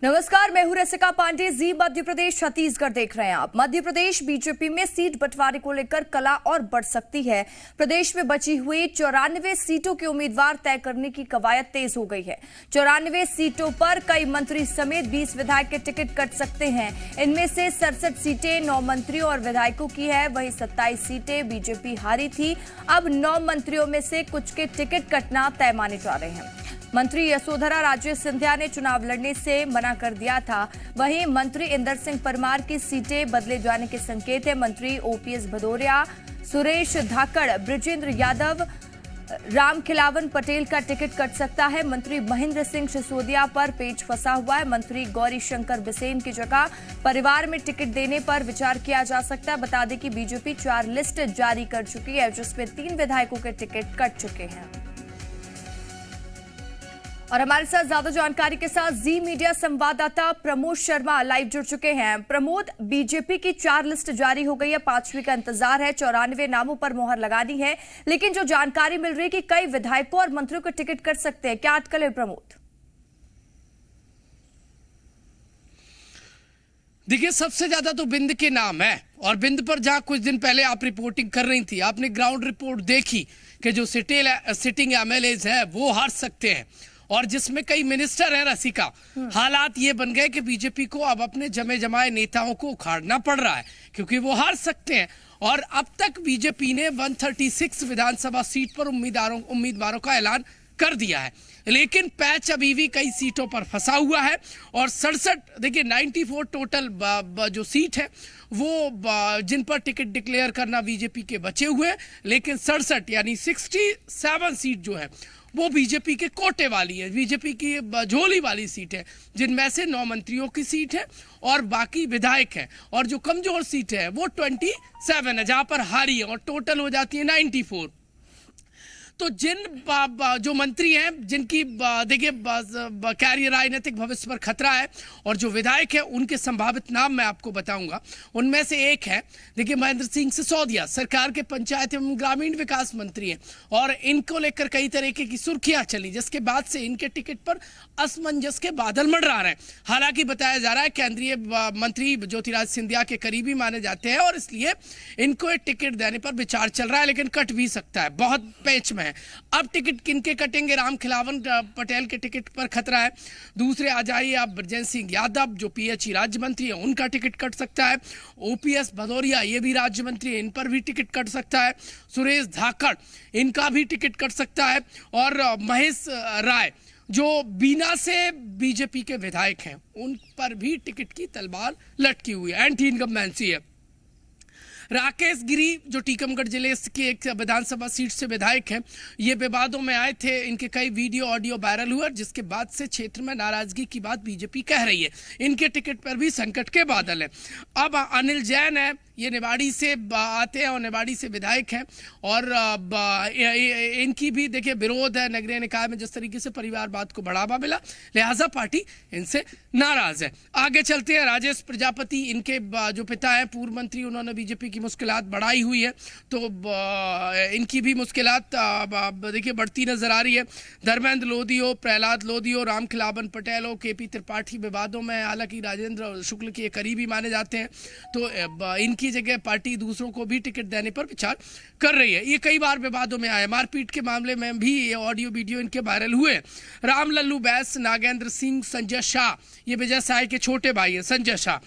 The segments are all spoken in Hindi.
नमस्कार, मैं हूं रसिका पांडे। जी मध्य प्रदेश छत्तीसगढ़ देख रहे हैं आप। मध्य प्रदेश बीजेपी में सीट बंटवारे को लेकर कला और बढ़ सकती है। प्रदेश में बची हुई 94 सीटों के उम्मीदवार तय करने की कवायद तेज हो गई है। 94 सीटों पर कई मंत्री समेत 20 विधायक के टिकट कट सकते हैं। इनमें से 67 सीटें 9 मंत्रियों और विधायकों की है। वहीं 27 सीटें बीजेपी हारी थी। अब 9 मंत्रियों में से कुछ के टिकट कटना तय माने जा रहे हैं। मंत्री यशोधरा राजे सिंधिया ने चुनाव लड़ने से मना कर दिया था। वहीं मंत्री इंदर सिंह परमार की सीटें बदले जाने के संकेत है। मंत्री ओपीएस भदौरिया, सुरेश धाकड़, बृजेंद्र यादव, रामखिलावन पटेल का टिकट कट सकता है। मंत्री महेंद्र सिंह सिसोदिया पर पेच फंसा हुआ है। मंत्री गौरी शंकर बिसेन की जगह परिवार में टिकट देने पर विचार किया जा सकता है। बता दें कि बीजेपी 4 लिस्ट जारी कर चुकी है, जिसमें 3 विधायकों के टिकट कट चुके हैं। और हमारे साथ ज्यादा जानकारी के साथ जी मीडिया संवाददाता प्रमोद शर्मा लाइव जुड़ चुके हैं। प्रमोद, बीजेपी की 4 लिस्ट जारी हो गई है, 5वीं का इंतजार है। 94 नामों पर मोहर लगानी है, लेकिन जो जानकारी मिल रही है कि कई विधायकों और मंत्रियों को टिकट कर सकते हैं, क्या अटकल है प्रमोद? देखिए, सबसे ज्यादा तो बिंद के नाम है, और बिंद पर जहां कुछ दिन पहले आप रिपोर्टिंग कर रही थी, आपने ग्राउंड रिपोर्ट देखी कि जो सिटिंग एमएलएज है वो हार सकते हैं, और जिसमें कई मिनिस्टर हैं रसिका। हालात ये बन गए कि बीजेपी को अब अपने जमे जमाए नेताओं को उखाड़ना पड़ रहा है, क्योंकि वो हार सकते हैं। और अब तक बीजेपी ने 136 विधानसभा सीट पर उम्मीदवारों का ऐलान कर दिया है, लेकिन पैच अभी भी कई सीटों पर फंसा हुआ है। और 67, देखिए 94 टोटल जो सीट है वो जिन पर टिकट डिक्लेयर करना बीजेपी के बचे हुए हैं, लेकिन 67 यानी 67 सीट जो है वो बीजेपी के कोटे वाली है, बीजेपी की झोली वाली सीट है, जिनमें से 9 मंत्रियों की सीट है और बाकी विधायक हैं। और जो कमजोर सीट है वो 27 है, जहां पर हारी है, और टोटल हो जाती है 94। तो जो मंत्री हैं जिनकी देखिए कैरियर राजनीतिक भविष्य पर खतरा है, और जो विधायक हैं उनके संभावित नाम मैं आपको बताऊंगा। उनमें से एक है, देखिए, महेंद्र सिंह सिसोदिया, सरकार के पंचायत एवं ग्रामीण विकास मंत्री हैं, और इनको लेकर कई तरीके की सुर्खियां चली, जिसके बाद से इनके टिकट पर असमंजस के बादल मंडरा रहे हैं। हालांकि बताया जा रहा है केंद्रीय मंत्री ज्योतिरादित्य सिंधिया के करीबी माने जाते हैं, और इसलिए इनको टिकट देने पर विचार चल रहा है, लेकिन कट भी सकता है, बहुत पेच में। अब टिकट किनके कटेंगे? रामखिलावन पटेल के टिकट पर खतरा है। दूसरे आ जाइए आप, बृजेंद्र सिंह यादव जो पीएचई राज्य मंत्री है, उनका टिकट कट सकता है। ओपीएस भदौरिया, ये भी राज्य मंत्री है, इन पर भी टिकट कट सकता है। सुरेश धाकड़, इनका भी टिकट कट सकता है। और महेश राय जो बीना से बीजेपी के विधायक हैं, उन पर भी टिकट की तलवार लटकी हुई है, एंटी इनकम्बेंसी है। राकेश गिरी जो टीकमगढ़ जिले के एक विधानसभा सीट से विधायक हैं, ये विवादों में आए थे, इनके कई वीडियो ऑडियो वायरल हुए, जिसके बाद से क्षेत्र में नाराजगी की बात बीजेपी कह रही है। इनके टिकट पर भी संकट के बादल है। अब अनिल जैन है, ये निवाड़ी से आते हैं और निवाड़ी से विधायक हैं, और इनकी भी देखिए विरोध है। नगरीय निकाय में जिस तरीके से परिवारवाद को बढ़ावा मिला, लिहाजा पार्टी इनसे नाराज है। आगे चलते हैं, राजेश प्रजापति, इनके जो पिता हैं पूर्व मंत्री, उन्होंने बीजेपी की मुश्किलात बढ़ाई हुई है, तो इनकी भी मुश्किलात देखिए बढ़ती नजर आ रही है। धर्मेंद्र लोधी, प्रहलाद लोधी, रामखिलावन पटेल, केपी त्रिपाठी विवादों में, हालांकि राजेंद्र शुक्ल के करीबी माने जाते हैं, तो इनकी जगह पार्टी दूसरों को भी टिकट देने पर विचार कर रही है। ये कई बार विवादों में आए, मारपीट के मामले में भी ये ऑडियो वीडियो इनके वायरल हुए। राम लल्लू बैस, नागेंद्र सिंह, संजय शाह, ये विजय शाह के छोटे भाई हैं संजय शाह,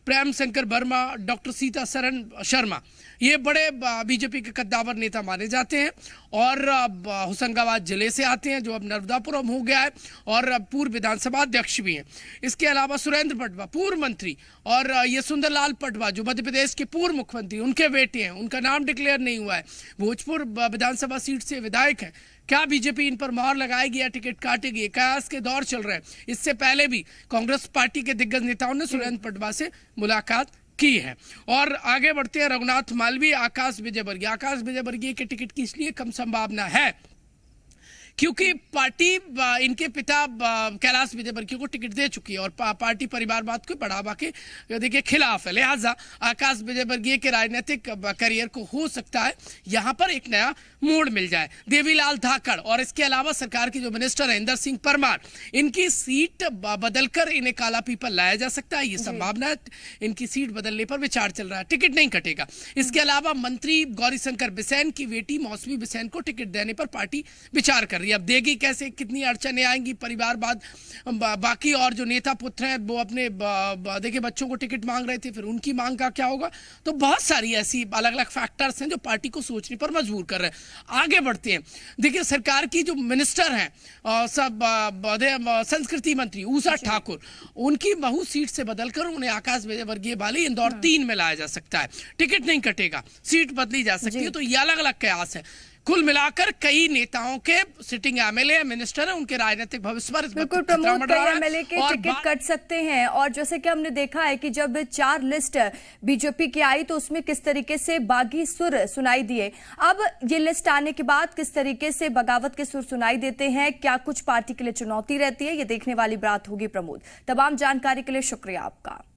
प्रेम शंकर वर्मा, डॉक्टर सीता सरन शर्मा, ये बड़े बीजेपी के कद्दावर नेता माने जाते हैं, और होशंगाबाद जिले से आते हैं, जो अब नर्मदापुरम हो गया है, और पूर्व विधानसभा अध्यक्ष भी हैं। इसके अलावा सुरेंद्र पटवा पूर्व मंत्री, और ये सुंदरलाल पटवा जो मध्य प्रदेश के पूर्व मुख्यमंत्री, उनके बेटे हैं, उनका नाम डिक्लेयर नहीं हुआ है, भोजपुर विधानसभा सीट से विधायक हैं। क्या बीजेपी इन पर मोहर लगाएगी या टिकट काटेगी? कयास के दौर चल रहे हैं। इससे पहले भी कांग्रेस पार्टी के दिग्गज नेताओं ने सुरेंद्र पटवा से मुलाकात की है। और आगे बढ़ते हैं, रघुनाथ मालवीय, आकाश विजयवर्गीय। आकाश विजयवर्गीय के टिकट की इसलिए कम संभावना है क्योंकि पार्टी इनके पिता कैलाश विजयवर्गीय को टिकट दे चुकी है और पार्टी परिवारवाद को बढ़ावा के देखिए खिलाफ है। लिहाजा आकाश विजयवर्गीय के राजनीतिक करियर को हो सकता है यहां पर एक नया मोड़ मिल जाए। देवीलाल धाकड़ और इसके अलावा सरकार के जो मिनिस्टर है इंदर सिंह परमार, इनकी सीट बदलकर इन्हें काला पीपल लाया जा सकता है, ये संभावना है। इनकी सीट बदलने पर विचार चल रहा है, टिकट नहीं कटेगा। इसके अलावा मंत्री गौरीशंकर बिसेन की बेटी मौसमी बिसेन को टिकट देने पर पार्टी विचार कर रही है। अब देगी कैसे, कितनी अड़चने आएंगी, परिवारवाद बाकी और जो नेता पुत्र हैं वो अपने देखिए बच्चों को टिकट मांग रहे थे, फिर उनकी मांग का क्या होगा। तो बहुत सारी ऐसी अलग अलग फैक्टर्स हैं जो पार्टी को सोचने पर मजबूर कर रहे हैं। आगे बढ़ते हैं, देखिए सरकार की जो मिनिस्टर हैं सब संस्कृति मंत्री ऊषा ठाकुर, उनकी महू सीट से बदलकर उन्हें आकाश विजयवर्गीय वाली इंदौर 3 में लाया जा सकता है। टिकट नहीं कटेगा, सीट बदली जा सकती है। तो ये अलग अलग कयास है। कुल मिलाकर कई नेताओं के सिटिंग एमएलए मिनिस्टर हैं, उनके राजनीतिक भविष्य पर बिल्कुल प्रमोद, कई एमएलए के टिकट कट सकते हैं। और जैसे कि हमने देखा है कि जब 4 लिस्ट बीजेपी की आई तो उसमें किस तरीके से बागी सुर सुनाई दिए। अब ये लिस्ट आने के बाद किस तरीके से बगावत के सुर सुनाई देते हैं, क्या कुछ पार्टी के लिए चुनौती रहती है, ये देखने वाली बात होगी। प्रमोद, तमाम जानकारी के लिए शुक्रिया आपका।